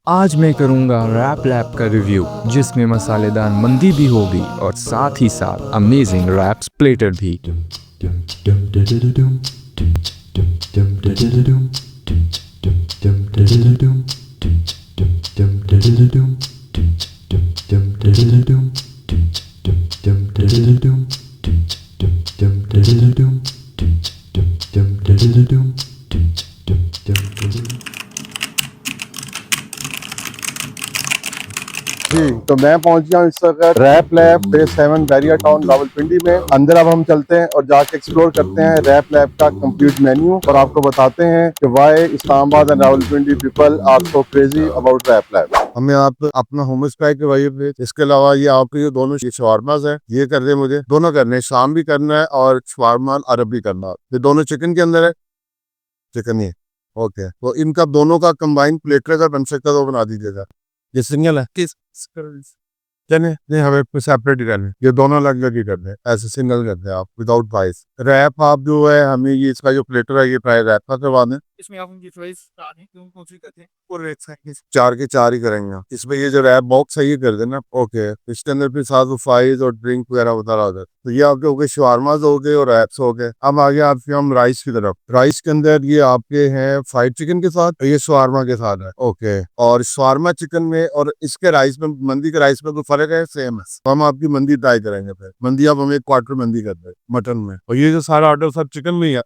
आज मैं करूंगा रैप लैब का रिव्यू जिसमें मसालेदार मंदी भी होगी और साथ ही साथ अमेजिंग रैप स्प्लिटर भी। जी तो मैं पहुंच गया हूँ इस वक्त wrap lab phase 7 Bahria Town Rawalpindi में। अंदर अब हम चलते हैं और जाके एक्सप्लोर करते हैं रैप लैब का कंप्लीट मेन्यू और आपको बताते हैं कि why Islamabad and Rawalpindi people are so crazy about wrap lab. हमें आप अपना होमस ट्राई करवाइए प्लीज। इसके अलावा ये आपके ये दोनों शवारमाज है, ये कर रहे मुझे दोनों करने हैं, शाम भी करना है और शवारमा अरब भी करना है। ये दोनों चिकन के अंदर है, चिकन ही ओके। तो इनका दोनों का कंबाइन प्लेटर अगर बन सकता तो बना दीजिएगा। ये सिंगल है किस नहीं हमें सेपरेट ही करने, ये दोनों अलग अलग ही करने, ऐसे सिंगल करते हैं आप विदाउट प्राइस। रैप आप जो है हमें ये इसका जो प्लेटर है ये प्राइस रैप का करवा दें। इसमें आप उनकी चॉइस करते हैं और एक चार के चार ही करेंगे आप। इसमें ये जो रैप बॉक्स है ये कर देना ओके। इसके अंदर फिर साथ फ्राइज और ड्रिंक वगैरह होता रहा। तो ये आपके हो गए शवारमाज हो गए और रैप्स हो गए। अब आगे आपके हम राइस की तरफ। राइस के अंदर ये आपके हैं फ्राइड चिकन के साथ, ये शवारमा के साथ है ओके। और शवारमा चिकन में और इसके राइस में, मंदी के राइस में तो फर्क है, सेम है। तो हम आपकी मंदी ट्राई करेंगे। फिर मंदी आप हमें 1/4 मंदी कर दे मटन में। और ये जो सारा ऑर्डर सब चिकन में ही है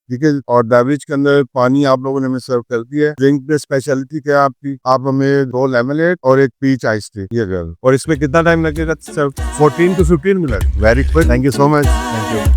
ठीक है। और बेवरेज के अंदर पानी आप लोगों ने हमें सर्व कर दिया है। ड्रिंक में स्पेशलिटी क्या है आपकी, आप हमें 2 लेमनेड और 1 पीच आइस टी ये कर। और इसमें कितना टाइम लगेगा sir? 14 to 15 minute. Very quick, thank you so much, thank you.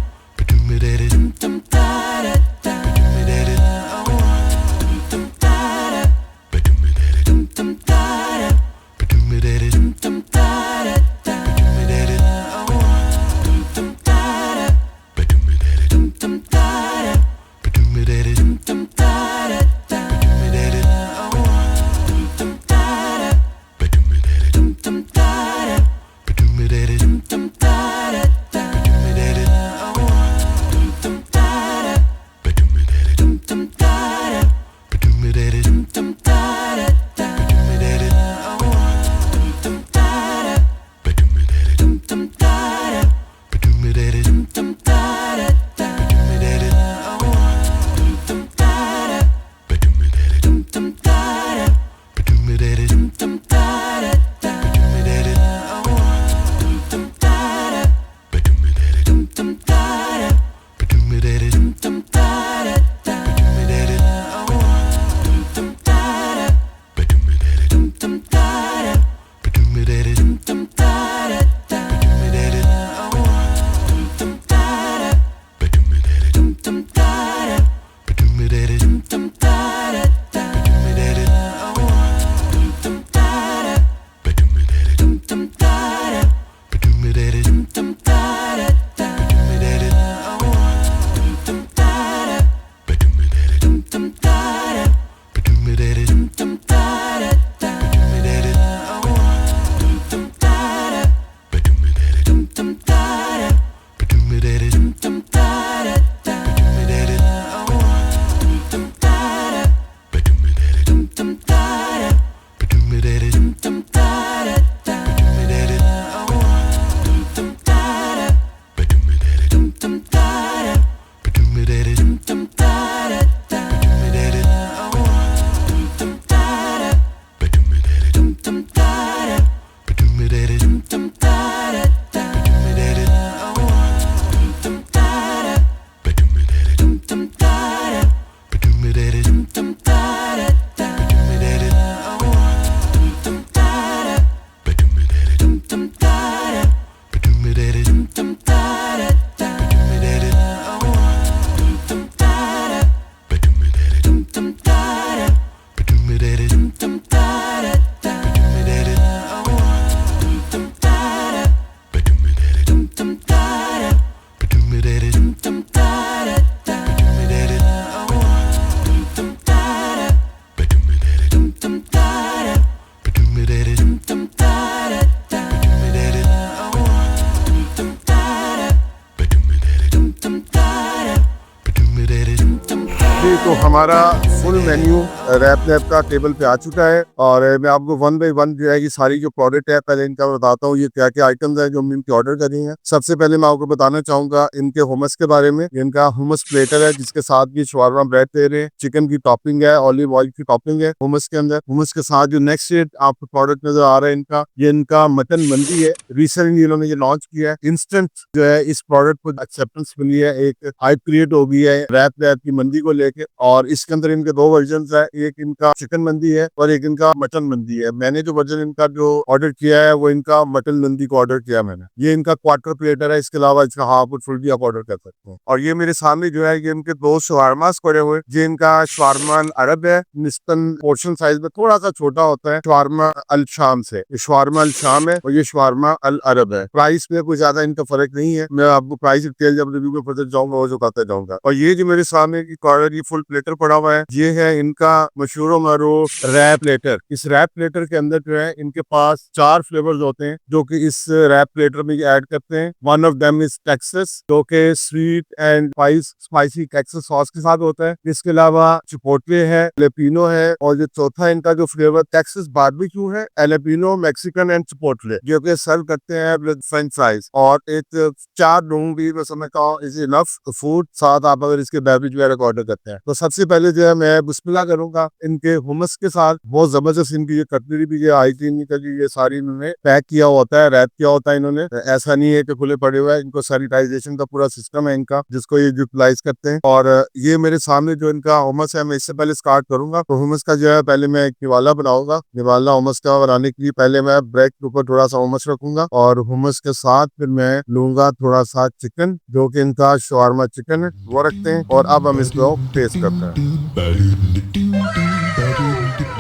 तो हम हमारा फुल मेन्यू रैप लैब का टेबल पे आ चुका है और मैं आपको वन बाई वन जो है कि सारी जो प्रोडक्ट है पहले इनका बताता हूँ, ये क्या क्या आइटम्स है जो हमने इनके ऑर्डर करी हैं। सबसे पहले मैं आपको बताना चाहूंगा इनके हुमस के बारे में। इनका हुमस प्लेटर है जिसके साथ ये शवारमा ब्रेड दे रहे हैं, चिकन की टॉपिंग है, ऑलिव ऑयल की टॉपिंग है हुमस के अंदर। हुमस के साथ जो नेक्स्ट आपको प्रोडक्ट नजर आ रहा है इनका, ये इनका मटन मंदी है। रिसेंटली इन्होंने ये लॉन्च किया है। इंस्टेंट जो है इस प्रोडक्ट को एक्सेप्टेंस मिली है, एक हाइप क्रिएट हो गई है रैप लैब की मंदी को लेके। और इसके अंदर इनके दो वर्जन है, एक इनका चिकन मंदी है और एक इनका मटन मंदी है। मैंने जो वर्जन इनका जो ऑर्डर किया है वो इनका मटन मंदी को ऑर्डर किया मैंने। ये इनका क्वार्टर प्लेटर है, इसके अलावा इसका हाफ और फुल भी आप ऑर्डर कर सकते हैं। और ये मेरे सामने जो है ये इनके दो शवारमास पड़े हुए, ये इनका शवारमा अरब है, निस्बतन पोर्शन साइज में थोड़ा सा छोटा होता है शवारमा अल शाम से। ये शवारमा अल शाम है और ये शवारमा अल अरब है। प्राइस में कोई ज्यादा इनका फर्क नहीं है, मैं आपको प्राइस डिटेल जब रिव्यू में पता जाऊंगा वो जो कहता जाऊंगा। और ये जो मेरे सामने की कॉर्नर ये फुल प्लेटर पड़ा हुआ है, ये है इनका मशहूर मारूफ रैप प्लेटर। इस रैप प्लेटर के अंदर जो है इनके पास 4 फ्लेवर्स होते हैं जो कि इस रैप प्लेटर में ऐड करते हैं। One of them is Texas, जो कि sweet and spicy Texas sauce के साथ होता है। इसके अलावा चिपोटले है, एलेपिनो है, और जो चौथा इनका जो फ्लेवर टेक्सास बारबेक्यू है, एलेपिनो, मैक्सिकन एंड चिपोटले, जो कि सर्व करते हैं विद फ्रेंच फ्राइज। और एक 4 लोगों की मैं समझता हूँ इज इनफ फूड, साथ आप अगर इसके बेवरेज वगैरह का ऑर्डर करते हैं। तो सबसे पहले जो है मैं बिस्मिल्लाह करूंगा इनके हुमस के साथ। बहुत जबरदस्त इनकी ये कटलरी भी आई थी, इनका ये सारी इन्होंने पैक किया होता है, रैप किया होता है इन्होंने। ऐसा नहीं है कि खुले पड़े हुए हैं, इनको सैनिटाइजेशन का पूरा सिस्टम है इनका जिसको ये यूटिलाइज करते हैं। और ये मेरे सामने जो इनका हुमस है मैं इससे पहले स्टार्ट करूंगा। तो हुमस का जो है पहले मैं एक निवाला बनाऊंगा। निवाला हुमस का बनाने के लिए पहले मैं ब्रेड के ऊपर थोड़ा सा हुमस रखूंगा और हुमस के साथ फिर मैं लूंगा थोड़ा सा चिकन, जो कि इनका शवारमा चिकन है वो रखते हैं। और अब हम इसको टेस्ट करते हैं।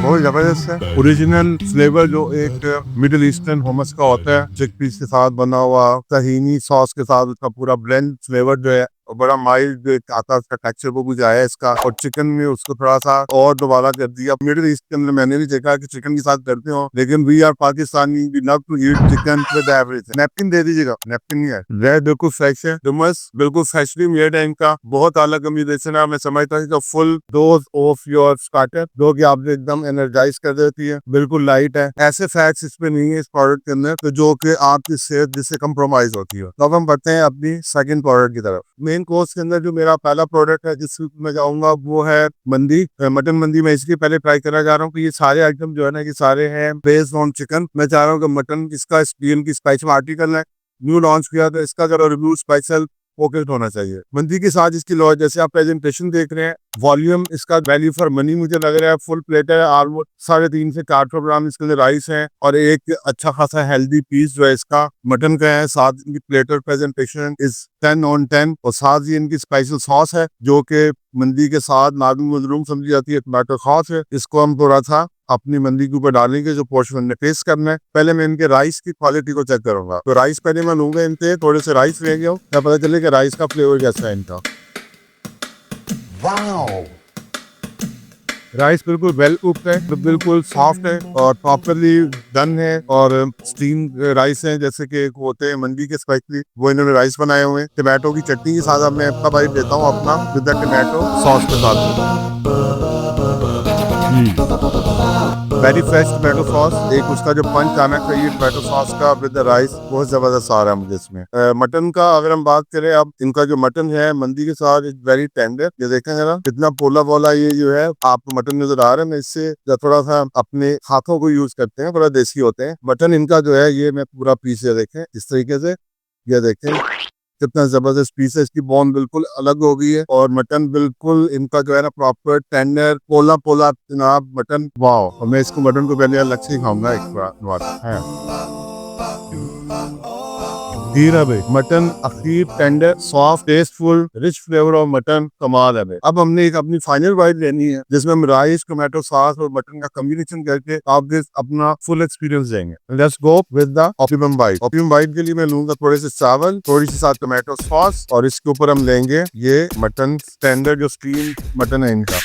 बहुत जबरदस्त है, ओरिजिनल फ्लेवर जो एक मिडिल ईस्टर्न हुमस का होता है, चिकपीस के साथ बना हुआ, तहीनी सॉस के साथ उसका पूरा ब्लेंड फ्लेवर जो है और बड़ा माइल्ड आता है, उसका टेक्सचर वो कुछ आया है इसका। और चिकन में उसको थोड़ा सा और दोबारा कर दिया। मिडिल ईस्ट के अंदर मैंने भी देखा कि चिकन के साथ करते हो, लेकिन we are Pakistani, we love to eat chicken with everything. Napkin दे दीजिएगा, नैपकिन नहीं है, रेड बिल्कुल फ्रेश है, हुमस बिल्कुल फ्रेशली मेड है इनका। बहुत अलग कॉम्बिनेशन है, मैं समझता हूँ full dose of your starter, जो कि आपने एकदम एनर्जाइज कर देती है, बिल्कुल लाइट है। ऐसे फैट्स इसमें नहीं है इस प्रोडक्ट के अंदर तो जो कि आपकी सेहत जिससे कंप्रोमाइज होती है। तो अब हम बढ़ते हैं अपनी सेकंड प्रोडक्ट की तरफ। मेन कोर्स के अंदर जो मेरा पहला प्रोडक्ट है जिस मैं जाऊंगा वो है मंदी, मटन मंदी। मैं इसलिए पहले ट्राई करना चाह रहा हूँ कि ये सारे आइटम जो है ना ये सारे हैं बेस्ड ऑन चिकन। मैं चाह रहा हूँ कि मटन इसका की स्पाइस में आर्टिकल है, न्यू लॉन्च किया तो इसका जरा रिव्यू स्पेशल फोकस्ड होना चाहिए। मंदी के साथ इसकी लॉ जैसे आप प्रेजेंटेशन देख रहे हैं, वॉल्यूम इसका वैल्यू फॉर मनी मुझे लग रहा है। फुल प्लेट है, ऑलमोस्ट 350 से 400 ग्राम इसके अंदर राइस है और एक अच्छा खासा हेल्दी पीस जो है इसका मटन का है। साथ इनकी प्लेटर प्रेजेंटेशन इज 10 on 10 और साथ ही इनकी स्पेशल सॉस है जो कि मंदी के साथ नाजुक मजरूम समझी जाती है, टमाटो सॉस है। इसको हम थोड़ा सा अपनी मंदी के ऊपर डालेंगे जो पोर्शन हमने टेस्ट करना है। पहले मैं इनके राइस की क्वालिटी को चेक करूंगा। तो राइस पहले मैं लूंगा, इनके थोड़े से राइस ले गया क्या पता चले कि राइस का फ्लेवर कैसा है इनका। वाओ, राइस बिल्कुल वेल कुक्ड है, बिल्कुल सॉफ्ट है और प्रॉपरली डन है। और स्टीम राइस है जैसे कि होते हैं मंडी के स्पेशली, वो इन्होंने राइस बनाए हुए हैं। टमाटो की चटनी के साथ मैं अपना बाइट देता हूँ अपना विद द टमाटो सॉस के साथ। वेरी फ्रेश टमाटो सॉस, एक उसका जो पंच आना चाहिए टमाटो सॉस का विद द राइस, बहुत जबरदस्त आ रहा है मुझे इसमें। मटन का अगर हम बात करें, अब इनका जो मटन है मंदी के साथ इज वेरी टेंडर। ये देखें जरा कितना पोला पोला ये जो है आपको मटन नजर आ रहा है। मैं इससे थोड़ा सा अपने हाथों को यूज करते हैं, थोड़ा देसी होते हैं। मटन इनका जो है ये मैं पूरा पीस ये देखें इस तरीके से, ये देखें कितना जबरदस्त पीस है। इसकी बोन बिल्कुल अलग हो गई है और मटन बिल्कुल इनका जो है ना प्रॉपर टेंडर पोला पोला जनाब मटन। वाओ, और मैं इसको मटन को पहले अलग से खाऊंगा एक बार है। धीरा भाई मटन अखीर tender soft tasteful rich flavour of mutton कमाल है भाई। अब हमने एक अपनी फाइनल बाइट लेनी है जिसमें हम राइस टोमेटो सॉस और मटन का कॉम्बिनेशन करके आप अपना फुल एक्सपीरियंस देंगे। Let's go with the optimum bite. Optimum bite के लिए मैं लूंगा थोड़े से चावल, थोड़ी सी साथ टोमेटो सॉस और इसके ऊपर हम लेंगे ये मटन टेंडर जो स्टीम मटन है इनका।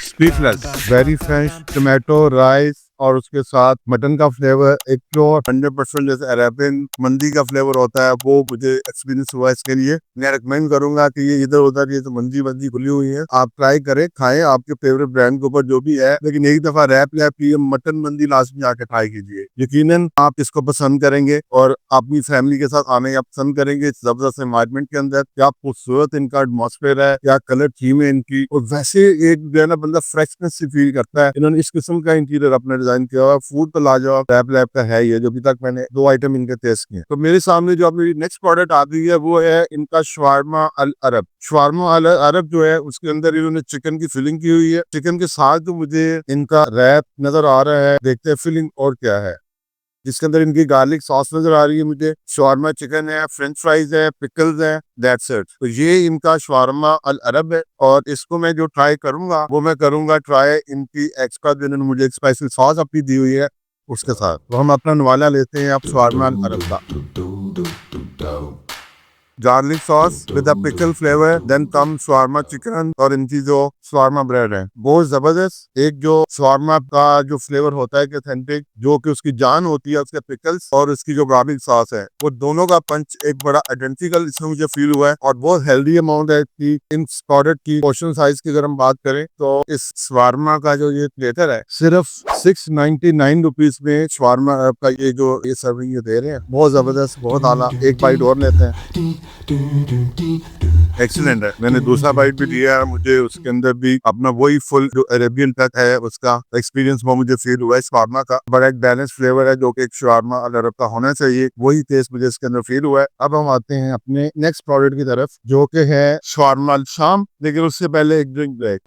स्पीकलेस, वेरी फ्रेश टोमेटो राइस और उसके साथ मटन का फ्लेवर, एक प्योर 100% जैसे अरेबियन मंदी का फ्लेवर होता है, वो मुझे एक्सपीरियंस हुआ। इसके लिए मैं रिकमेंड करूंगा कि ये इधर उधर ये तो मंदी मंदी खुली हुई है, आप ट्राई करें, खाएं आपके फेवरेट ब्रांड के ऊपर जो भी है, लेकिन एक दफा रैप लैप की मटन मंदी लास्ट में जाके ट्राई कीजिए, यकीनन आप इसको पसंद करेंगे और अपनी फैमिली के साथ आने का पसंद करेंगे। इस जबरदस्त एनवायरमेंट के अंदर क्या खूबसूरत इनका एटमॉस्फेयर है, क्या कलर थीम है इनकी, और वैसे एक जो है ना बंदा फ्रेशनेस से फील करता है। इन्होंने इस किस्म का इंटीरियर अपना डिजाइन किया हुआ। फूड तो लाजवाब रैप लैप का है ये, जो अभी तक मैंने 2 आइटम इनके टेस्ट किए। तो मेरे सामने जो अब मेरी नेक्स्ट प्रोडक्ट आ गई है वो है इनका शवारमा अल अरब। शवारमा अल अरब जो है उसके अंदर इन्होंने चिकन की फिलिंग की हुई है। चिकन के साथ जो मुझे इनका रैप नजर आ रहा है, देखते हैं फिलिंग और क्या है। जिसके अंदर इनकी गार्लिक सॉस नजर आ रही है मुझे, शवारमा चिकन है, फ्रेंच फ्राइज है, पिकल्स है, दैट्स इट। तो ये इनका शवारमा अल अरब है, और इसको मैं जो ट्राई करूंगा वो मैं करूंगा ट्राई इनकी एक्स्ट्रा जो इन्होंने मुझे स्पाइसी सॉस अपनी दी हुई है उसके साथ। तो हम अपना नवाला लेते हैं अब शवारमा अल अरब का। Garlic sauce with a pickle flavour, then come शवारमा चिकन, और इनकी जो शवारमा ब्रेड है बहुत जबरदस्त। एक जो शवारमा का जो फ्लेवर होता है ऑथेंटिक, जो कि उसकी जान होती है उसके पिकल्स, और उसकी जो गार्लिक सॉस है, वो दोनों का पंच एक बड़ा आइडेंटिकल इसमें मुझे फील हुआ है। और बहुत हेल्दी अमाउंट है कि इन प्रोडक्ट की पोर्शन साइज की अगर हम बात करें तो इस शवारमा का जो ये प्लेटर है सिर्फ 699 रुपीज में शवारमा का ये सर्विंग ये दे रहे हैं। बहुत जबरदस्त, बहुत आला। एक बाइट और लेते हैं। एक्सीलेंट है। मैंने दूसरा बाइट भी दिया है, मुझे उसके अंदर भी अपना वही फुल जो अरेबियन टच है उसका एक्सपीरियंस वो मुझे फील हुआ है शवारमा का। बड़ा एक बैलेंस फ्लेवर है जो कि एक शवारमा अल अरब का होना चाहिए, वही टेस्ट मुझे इसके अंदर फील हुआ है। अब हम आते हैं अपने नेक्स्ट प्रोडक्ट की तरफ जो कि है शवारमा अल शाम, लेकिन उससे पहले एक ड्रिंक ब्रेक।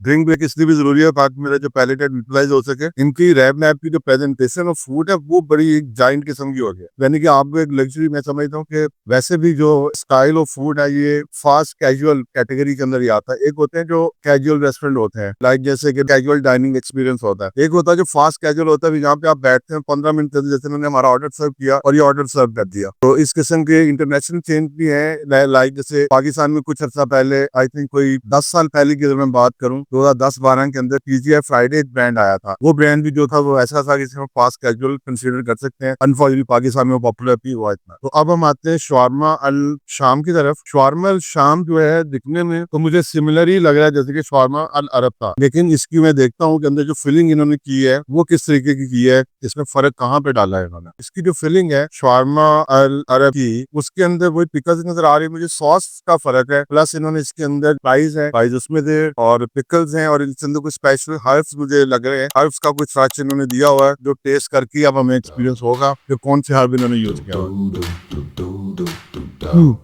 ड्रिंक ब्रेक इसलिए भी जरूरी है ताकि मेरा जो पैलेट है यूटिलाइज हो सके। इनकी रैप लैप की जो प्रेजेंटेशन और फूड है वो बड़ी एक जाइंट किस्म की हो गई, यानी कि आपको एक लग्जरी मैं समझता हूँ कि वैसे भी जो स्टाइल ऑफ फूड है ये फास्ट कैजुअल कैटेगरी के अंदर ही आता है। एक होते हैं जो कैजुअल रेस्टोरेंट होते हैं, लाइक जैसे कि कैजुअल डाइनिंग एक्सपीरियंस होता है। एक होता है जो फास्ट कैजुअल होता है, जहाँ पे आप बैठते हैं 15 मिनट जैसे उन्होंने हमारा ऑर्डर सर्व किया और ये ऑर्डर सर्व कर दिया। तो इस किस्म के इंटरनेशनल चेंज भी है, लाइक जैसे पाकिस्तान में कुछ अर्सा पहले, आई थिंक कोई 10 साल पहले की अगर मैं बात करूँ, 2010-12 के अंदर TGI फ्राइडे एक ब्रांड आया था। वो ब्रांड भी जो था वो ऐसा था जिसे हम फास्ट कैजुअल कंसीडर कर सकते हैं। अनफॉर्चुनेटली पाकिस्तान में पॉपुलर भी हुआ इतना। तो अब हम आते हैं शवारमा अल शाम की तरफ। शवारमा अल शाम जो है दिखने में तो मुझे सिमिलर ही लग रहा है जैसे कि शवारमा अल अरब था, लेकिन इसकी मैं देखता हूँ कि अंदर जो फिलिंग इन्होंने की है वो किस तरीके की है, इसमें फर्क कहाँ पे डाला है इन्होंने। इसकी जो फिलिंग है शवारमा अल अरब की, उसके अंदर वही पिकल्स नजर आ रही है मुझे, सॉस का फर्क है, प्लस इन्होंने इसके अंदर फ्राइज उसमें थे और पिकल्स हैं, और इसके अंदर कुछ स्पेशल हर्ब्स मुझे लग रहे हैं। हर्ब्स का कुछ टच इन्होंने दिया हुआ है जो टेस्ट करके अब हमें एक्सपीरियंस होगा कि कौन से हर्ब इन्होंने यूज किया हुआ।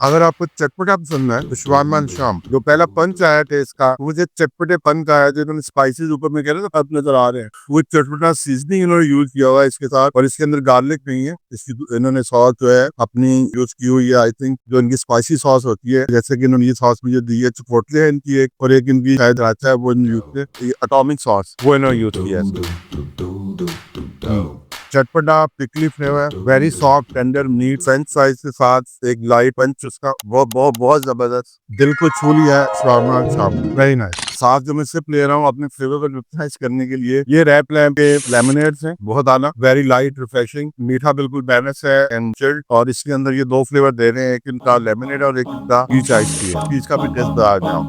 अगर आपको चटपटा पसंद है तो शवारमा अल शाम जो पहला पंच आया टेस्ट का, मुझे चटपटे पन का है, जो इन्होंने स्पाइसेस ऊपर में कह रहे थे नजर आ रहे हैं, वो चटपटा सीजनिंग इन्होंने यूज किया हुआ है इसके साथ, और इसके अंदर गार्लिक नहीं है। इसकी इन्होंने सॉस जो है अपनी यूज की हुई है, आई थिंक जो इनकी स्पाइसी सॉस होती है, जैसे कि इन्होंने ये सॉस मुझे दी है, चिपोटले है इनकी एक, और एक इनकी शायद रायता है वो इन्होंने यूज किया, अटोमिक सॉस वो इन्होंने यूज किया है। चटपटा pickly flavour, very soft tender meat, French fries के साथ एक लाइट पंच उसका बहुत जबरदस्त, दिल को छू लिया है शवारमा अल शाम। Very nice. साथ जो मैं सिप ले रहा हूँ अपने फ्लेवर को न्यूट्रलाइज करने के लिए, ये रैप लैप के लेमनेड्स हैं, बहुत आला, वेरी लाइट रिफ्रेशिंग, मीठा बिल्कुल बैलेंस है एंड चिल्ड, और इसके अंदर ये 2 फ्लेवर दे रहे हैं, एक इनका लेमनेड और एक इनका पीच आइस टी है। पीच का भी टेस्ट आ जाओ,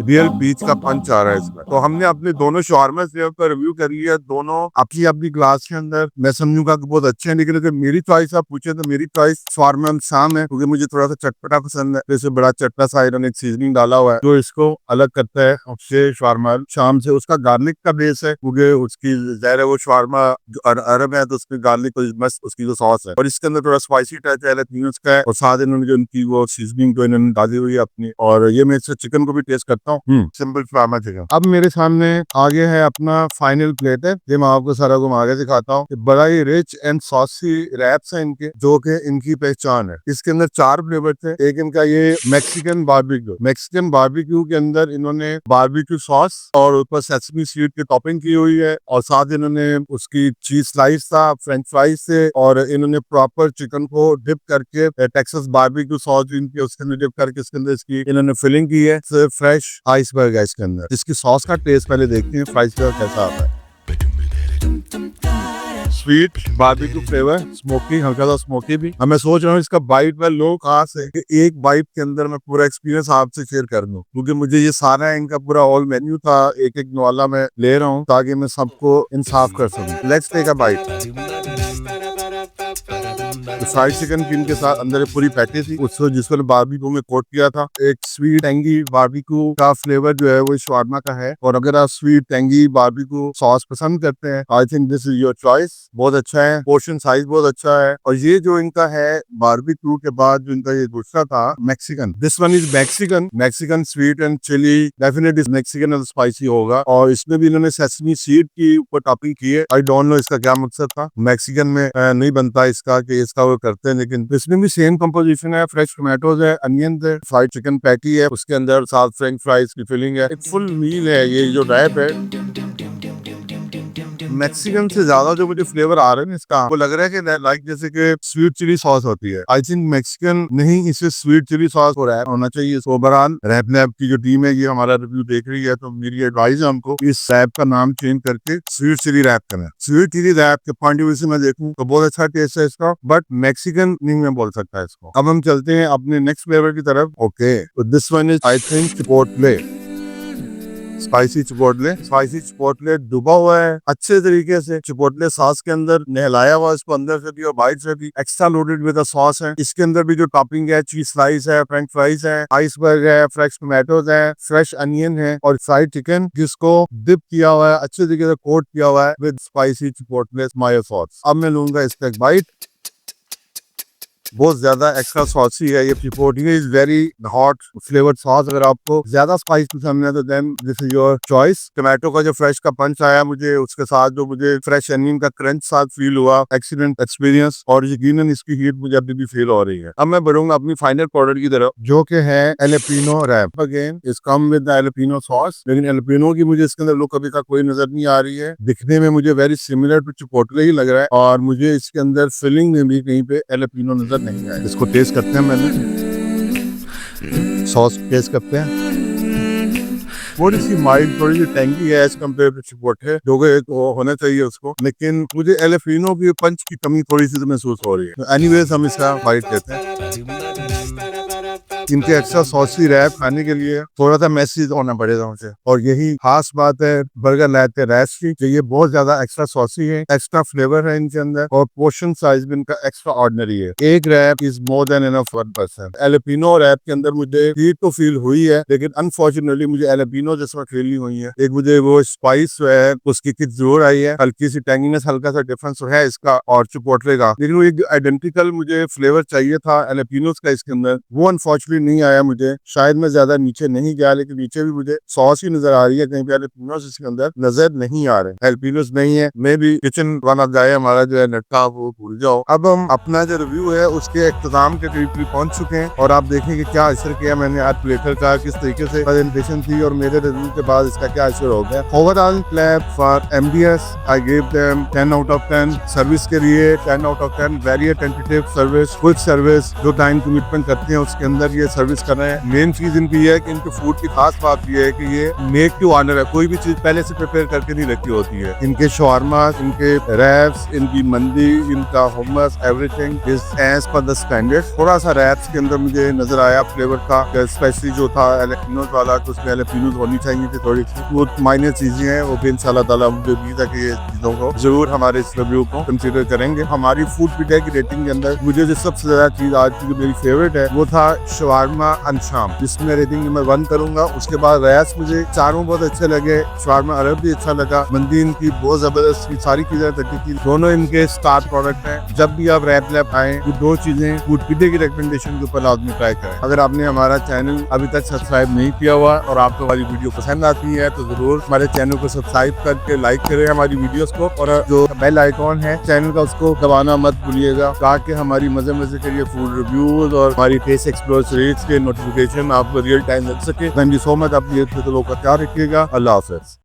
रियल पीच का पंच आ रहा है इसमें। तो हमने अपने दोनों शवारमा फ्लेवर का रिव्यू कर लिया, दोनों अपनी अपनी ग्लास के अंदर मैं समझूंगा कि बहुत अच्छे हैं, लेकिन अगर मेरी चॉइस आप पूछे तो मेरी चॉइस शवारमा अल शाम है, क्योंकि मुझे थोड़ा सा चटपटा पसंद है। जैसे बड़ा चटपटा सा इन्होंने सीजनिंग डाला हुआ है जो इसको अलग करता है उससे शवारमा अल शाम से। उसका गार्लिक का बेस है, क्योंकि उसकी ज़ाहिर है वो शवारमा जो अरब है तो उसमें गार्लिक मस्त उसकी जो सॉस है, और इसके अंदर थोड़ा स्पाइसी टच है लैटिनोस का है, और साथ इन्होंने जो उनकी वो सीजनिंग जो इन्होंने डाली हुई है अपनी, और ये मैं इससे चिकन को भी टेस्ट करता हूँ, सिंपल शवारमा चिकन। अब मेरे सामने आगे है अपना फाइनल प्लेट है, ये मैं आपको सारा घुमा के दिखाता हूँ। बड़ा ही रिच एंड सॉसी रैप्स हैं इनके, जो कि इनकी पहचान है। इसके अंदर 4 फ्लेवर थे। एक इनका ये मैक्सिकन बारबेक्यू के अंदर इन्होंने बारबेक्यू सॉस और ऊपर सेसमी सीड की टॉपिंग की हुई है, और साथ इन्होंने उसकी चीज स्लाइस था, फ्रेंच फ्राइज से, और इन्होंने प्रॉपर चिकन को डिप करके टेक्सास बारबेक्यू सॉस इनकी उसके अंदर डिप करके इसके अंदर इसकी इन्होंने फिलिंग की है। फ्रेश आइसबर्ग है इसके अंदर। इसकी सॉस का टेस्ट पहले देखते हैं फ्राइज का कैसा आता है। स्वीट बारबेक्यू फ्लेवर, स्मोकी, हल्का सा स्मोकी भी। अब मैं सोच रहा हूँ इसका बाइट मैं लो कहाँ से कि एक बाइट के अंदर मैं पूरा एक्सपीरियंस आपसे शेयर कर दूं, क्योंकि मुझे ये सारा इनका पूरा ऑल मेन्यू था, एक एक वाला मैं ले रहा हूँ ताकि मैं सबको इंसाफ कर सकूं। Let's take a bite. Fried chicken की इनके साथ अंदर एक पूरी पैटी थी, उसको जिसको बारबेक्यू में कोट किया था। एक स्वीट टेंगी बारबेक्यू का फ्लेवर जो है वो शवारमा का है, और अगर आप स्वीट टेंगी बारबेक्यू सॉस पसंद करते हैं, I think this is your choice. बहुत अच्छा है, पोर्शन साइज बहुत अच्छा है। और ये जो इनका है बारबेक्यू के बाद जो इनका ये दूसरा था Mexican, this one is Mexican sweet and chilli, definitely Mexican और स्पाइसी होगा। और इसमें भी इन्होंने सेसमी सीड की ऊपर टॉपिंग की है। आई डोंट नो इसका क्या मकसद था, मैक्सिकन में नहीं बनता इसका कि इसका वो करते हैं, लेकिन इसमें भी सेम कंपोजिशन है। फ्रेश टोमेटोज है, अनियन है, फ्राइड चिकन पैटी है, उसके अंदर साथ फ्रेंच फ्राइज की फिलिंग है। एक फुल मील है ये जो रैप है। मैक्सिकन से ज्यादा जो मुझे फ्लेवर आ रहे हैं इसका, वो लग रहा है कि लाइक जैसे कि स्वीट चिली सॉस होती है। आई थिंक मैक्सिकन नहीं, इसे स्वीट चिली सॉस हो रैप होना चाहिए। ओवरऑल रैप लैब की जो टीम है ये हमारा रिव्यू देख रही है, तो मेरी एडवाइस है हमको इस रैप का नाम चेंज करके स्वीट चिली रैप करें। स्वीट चिली रैप के पॉइंट ऑफ व्यू से मैं देखूं तो बहुत अच्छा टेस्ट है इसका, बट मैक्सिकन नहीं मैं बोल सकता इसको। अब हम चलते हैं अपने नेक्स्ट फ्लेवर की तरफ। Okay, this one is I think chipotle, spicy chipotle डूबा हुआ है अच्छे तरीके से चिपोटले सॉस के अंदर, नहलाया हुआ इसको अंदर से भी और बाहर से भी, एक्स्ट्रा लोडेड विद सॉस है। इसके अंदर भी जो टॉपिंग है, चीज स्लाइस है, फ्रेंच फ्राइज है, आइसबर्ग है, फ्रेश टोमेटोज है, फ्रेश अनियन है, और फ्राइड चिकन जिसको डिप किया हुआ है, अच्छे तरीके से कोट किया हुआ है with spicy chipotle mayo sauce. अब मैं लूंगा इसका एक बाइट। बहुत ज्यादा एक्स्ट्रा सॉसी है ये chipotle, is very hot flavoured sauce. अगर आपको ज्यादा स्पाइस पसंद है तो then this is your choice. Tomato का जो फ्रेश का पंच आया मुझे, उसके साथ जो मुझे फ्रेश अनियन का क्रंच साथ फील हुआ, एक्सीलेंट एक्सपीरियंस, और यकीनन इसकी हीट मुझे अभी भी फील हो रही है। अब मैं बढ़ूंगा अपनी फाइनल प्रोडक्ट की तरफ, जो कि है jalapeno wrap. Again is come with jalapeno sauce, लेकिन एलेपिनो की मुझे इसके अंदर लुक अभी तक कोई नजर नहीं आ रही है। दिखने में मुझे वेरी सिमिलर टू चिपोटले ही लग रहा है, और मुझे इसके अंदर फिलिंग में भी कहीं पे एलेपिनो नजर नहीं है। इसको टेस्ट करते हैं, मैंने सॉस टेस्ट करते हैं। थोड़ी सी माइल्ड, थोड़ी सी टैंगी है एज कम्पेयर टू चिपोटले, जो कि होना चाहिए उसको, लेकिन मुझे एलेपिनो की पंच की कमी थोड़ी सी महसूस हो रही है। एनीवेज हम इसका बाइट लेते हैं। इनके एक्स्ट्रा सॉसी रैप खाने के लिए थोड़ा सा मैसेज होना पड़ेगा मुझे, और यही खास बात है बर्गर लाते रैप्स की, ये बहुत ज्यादा एक्स्ट्रा सॉसी है, एक्स्ट्रा फ्लेवर है इनके अंदर, और पोर्शन साइज भी इनका एक्स्ट्रा ऑर्डिनरी है। एक wrap is more than enough 1%। Jalapeno wrap के अंदर मुझे हीट तो फील हुई है, लेकिन अनफॉर्चुनेटली मुझे एलेपिनो जिसमें फील नहीं हुई है। एक मुझे वो स्पाइस है उसकी किक जरूर आई है, हल्की सी टैंगीनेस, हल्का सा डिफरेंस है इसका और चिपोटले का, लेकिन वो एक आइडेंटिकल मुझे फ्लेवर चाहिए था एलेपिनोस का इसके अंदर, वो अनफॉर्चुनेटली नहीं आया मुझे। शायद मैं ज्यादा नीचे नहीं गया, लेकिन नीचे भी मुझे सॉस ही नजर आ रही है, कहीं पे एलेपिनोस इसके अंदर नजर नहीं आ रहे। एलेपिनोस नहीं है, मे भी किचन वाला जाए हमारा जो है नटका वो भूल जाओ। अब हम अपना जो रिव्यू है उसके इख्तिताम के करीब पहुंच चुके हैं, और आप देखेंगे क्या असर किया मैंने आज प्लेटर का, किस तरीके से प्रेजेंटेशन थी, और मेरे रिव्यू के बाद इसका क्या असर हो गया। Overall clap for MDS, I give them 10 out of 10। Service के लिए 10 out of 10। Very attentive service, quick service, जो टाइम कमिटमेंट करते हैं उसके अंदर ये सर्विस कर रहे हैं। मेन चीज इनकी ये है कि इनके फूड की खास बात ये है कि ये मेक टू ऑर्डर है, कोई भी चीज पहले से प्रिपेयर करके नहीं रखी होती है। इनके शॉर्मा, इनके रैप्स, इनकी मंदी, इनका हुमस, everything is as per the standard. थोड़ा सा रैप्स के अंदर मुझे नजर आया फ्लेवर का, स्पेशली जो था एलेपिनोस वाला, तो उसमें एलेपिनोस होनी चाहिए थी थोड़ी सी। वो माइनर चीजें हैं, वो भी इंशाल्लाह ताला मुझे उम्मीद है कि ये चीजों को जरूर हमारे इस रिव्यू को कंसीडर करेंगे। हमारी फूड फीडबैक की रेटिंग के अंदर मुझे जो सबसे ज्यादा चीज आज की जो मेरी फेवरेट है वो था शवारमा अंशाम, जिसमें रेटिंग नंबर 1 करूंगा। उसके बाद रैप्स मुझे चारों बहुत अच्छे लगे, शवारमा अरब भी अच्छा लगा, मंदी इनकी बहुत जबरदस्त, सारी चीजें तक की, दोनों इनके स्टार प्रोडक्ट हैं। जब भी आप रैप लैब आए, ये दो चीजें फूड फीडबैक की रिकमेंडेशन के ऊपर लाजमी ट्राई करें। अगर आपने हमारा चैनल अभी तक सब्सक्राइब नहीं किया हुआ और आपको हमारी वीडियो पसंद आती है तो जरूर हमारे चैनल को सब्सक्राइब करके लाइक करें हमारी वीडियोस को, और जो बेल आइकॉन है चैनल का उसको दबाना मत भूलिएगा, ताकि हमारी मजे मजे के लिए फूड रिव्यूज और हमारी टेस्ट एक्सप्लोर सीरीज के नोटिफिकेशन आपको रियल टाइम मिल सके। Thank you so much. आप ये लोग का ख्याल रखिएगा। अल्लाह हाफिज।